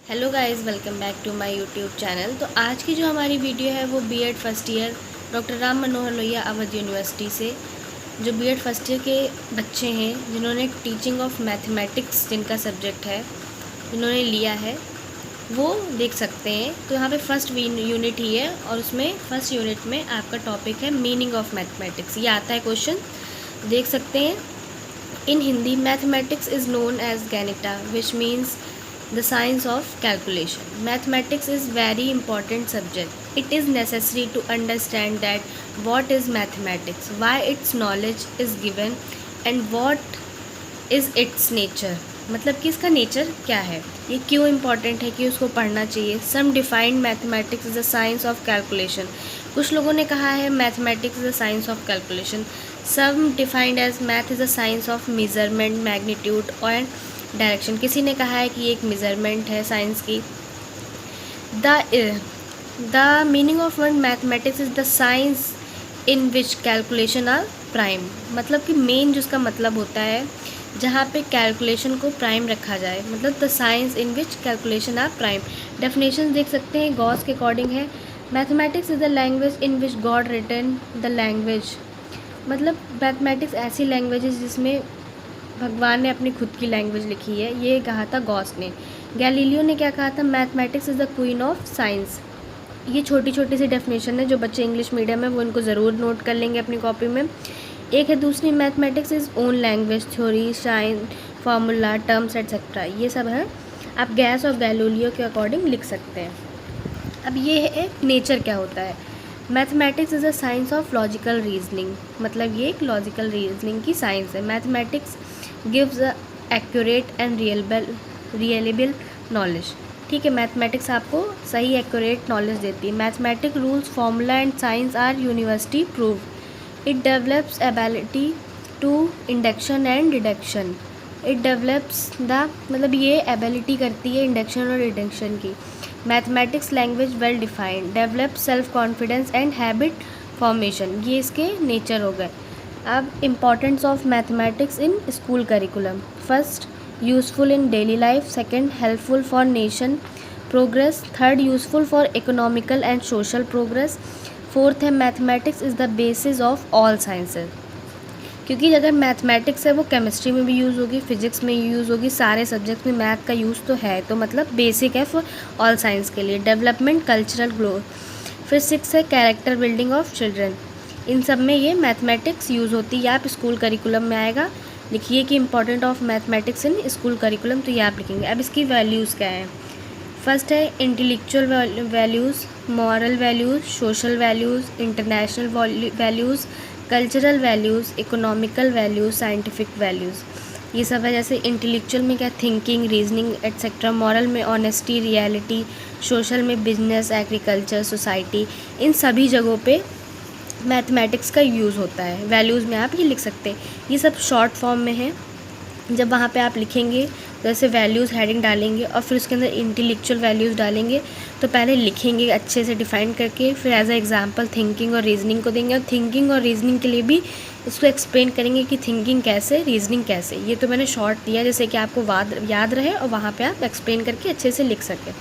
Hello guys, welcome back to my YouTube channel. तो आज की जो हमारी वीडियो है वो BEd first year doctor Ram Manohar Lohia Avadh university से जो बीएड फर्स्ट ईयर के बच्चे हैं जिन्होंने टीचिंग ऑफ मैथमेटिक्स जिनका सब्जेक्ट है जिन्होंने लिया है वो देख सकते हैं। तो यहाँ पे फर्स्ट यूनिट ही है और उसमें फर्स्ट यूनिट में आपका टॉपिक है मीनिंग ऑफ मैथमेटिक्स। ये आता है क्वेश्चन, देख सकते हैं। In Hindi mathematics is known as Ganita which means the science of calculation. Mathematics is very important subject. It is necessary to understand that what is mathematics, why its knowledge is given and what is its nature. मतलब कि इसका nature क्या है, ये क्यों important है कि उसको पढ़ना चाहिए। Some defined mathematics is the science of calculation. कुछ लोगों ने कहा है mathematics is the science of calculation. Some defined as math is the science of measurement, magnitude और डायरेक्शन। किसी ने कहा है कि ये एक मेज़रमेंट है साइंस की। The meaning of word mathematics is the science in which calculation are prime. मतलब कि मेन जिसका मतलब होता है जहाँ पे कैलकुलेशन को प्राइम रखा जाए, मतलब the science in which calculation are prime. Definition देख सकते हैं, गॉस के अकॉर्डिंग है mathematics is the language in which god written the language. मतलब मैथमेटिक्स ऐसी लैंग्वेज है जिसमें भगवान ने अपनी खुद की लैंग्वेज लिखी है, ये कहा था गॉस ने। गैलीलियो ने क्या कहा था, mathematics is the queen of science. ये छोटी छोटी सी डेफिनेशन है, जो बच्चे इंग्लिश मीडियम है वो इनको ज़रूर नोट कर लेंगे अपनी कॉपी में। एक है दूसरी, mathematics is own language, theory, sign, formula, terms etcetera. ये सब है, आप गैस और गैलीलियो के अकॉर्डिंग लिख सकते हैं। अब ये है नेचर क्या होता है। Mathematics is a science of logical reasoning. मतलब ये एक लॉजिकल रीजनिंग की साइंस है। Mathematics gives a accurate and reliable knowledge. ठीक है, मैथमेटिक्स आपको सही एक्यूरेट नॉलेज देती है। Mathematic rules, formula and science are university prove. It develops ability to induction and deduction. It develops the, मतलब ये एबिलिटी करती है इंडक्शन और डिडक्शन की। Mathematics language well defined, develop self confidence and habit formation. ये इसके nature हो गए। अब importance of mathematics in school curriculum. First, useful in daily life. Second, helpful for nation progress. Third, useful for economical and social progress. Fourth है mathematics is the basis of all sciences. क्योंकि अगर mathematics है वो chemistry में भी use होगी, physics में use होगी, सारे सब्जेक्ट्स में मैथ का यूज़ तो है, तो मतलब बेसिक है फॉर ऑल साइंस के लिए। Development, cultural growth. फिर सिक्स है कैरेक्टर बिल्डिंग ऑफ चिल्ड्रन। इन सब में ये मैथमेटिक्स यूज़ होती है। आप स्कूल करिकुलम में आएगा, लिखिए कि important of mathematics in school curriculum, तो ये आप लिखेंगे। अब इसकी वैल्यूज़ क्या है। फर्स्ट है intellectual values, moral values, social values, international values, cultural values, economical values, scientific values. ये सब है। जैसे इंटेलेक्चुअल में क्या, थिंकिंग, रीजनिंग एट्सेट्रा। मॉरल में ऑनेस्टी, रियलिटी। सोशल में बिजनेस, एग्रीकल्चर, सोसाइटी। इन सभी जगहों पे मैथमेटिक्स का यूज़ होता है। वैल्यूज़ में आप ये लिख सकते हैं, ये सब शॉर्ट फॉर्म में है। जब वहाँ पे आप लिखेंगे तो ऐसे वैल्यूज़ हेडिंग डालेंगे और फिर उसके अंदर इंटेलेक्चुअल वैल्यूज़ डालेंगे। तो पहले लिखेंगे अच्छे से डिफ़ाइन करके, फिर एज अ एग्जांपल थिंकिंग और रीजनिंग को देंगे। और थिंकिंग और रीजनिंग के लिए भी इसको एक्सप्लेन करेंगे कि थिंकिंग कैसे, रीजनिंग कैसे। ये तो मैंने शॉर्ट दिया जैसे कि आपको याद रहे और वहाँ पर आप एक्सप्लेन करके अच्छे से लिख सकें।